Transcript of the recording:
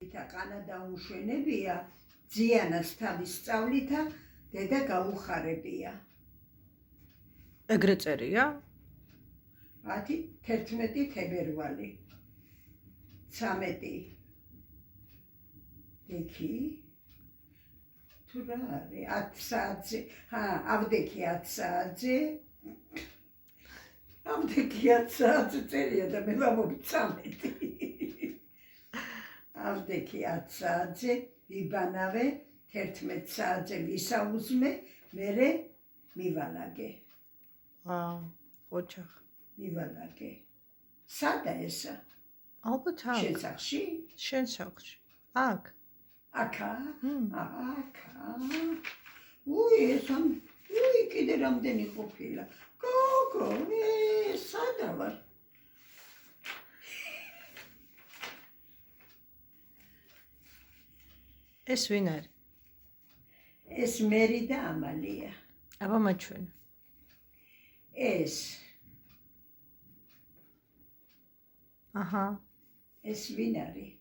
ყანა დაუმშვენებია, ძიანას თავის სწავლითა დედა გაუხარებია. ეგრე წერია? 11 თებერვალი 13 დექი თუ რა არის 10 საათზე ავდექი 10 საათზე ავდექი 10 საათზე წერია და მე ვამბობ 13 ავდექი 10 საათზე ვიბანავე 11 საათზე ვისაუზმე მერე მივალაგე ოჩახ მივალაგე სადა ესა ალბათ აქ შენ სახლში შენ სახლში აქ აკა უი კიდე რამდენი ყოფილა გოგო სადა ვარ ეს ვინ არის? ეს მერი და ამალია აბა მაჩვენა ეს აჰა ეს ვინ არის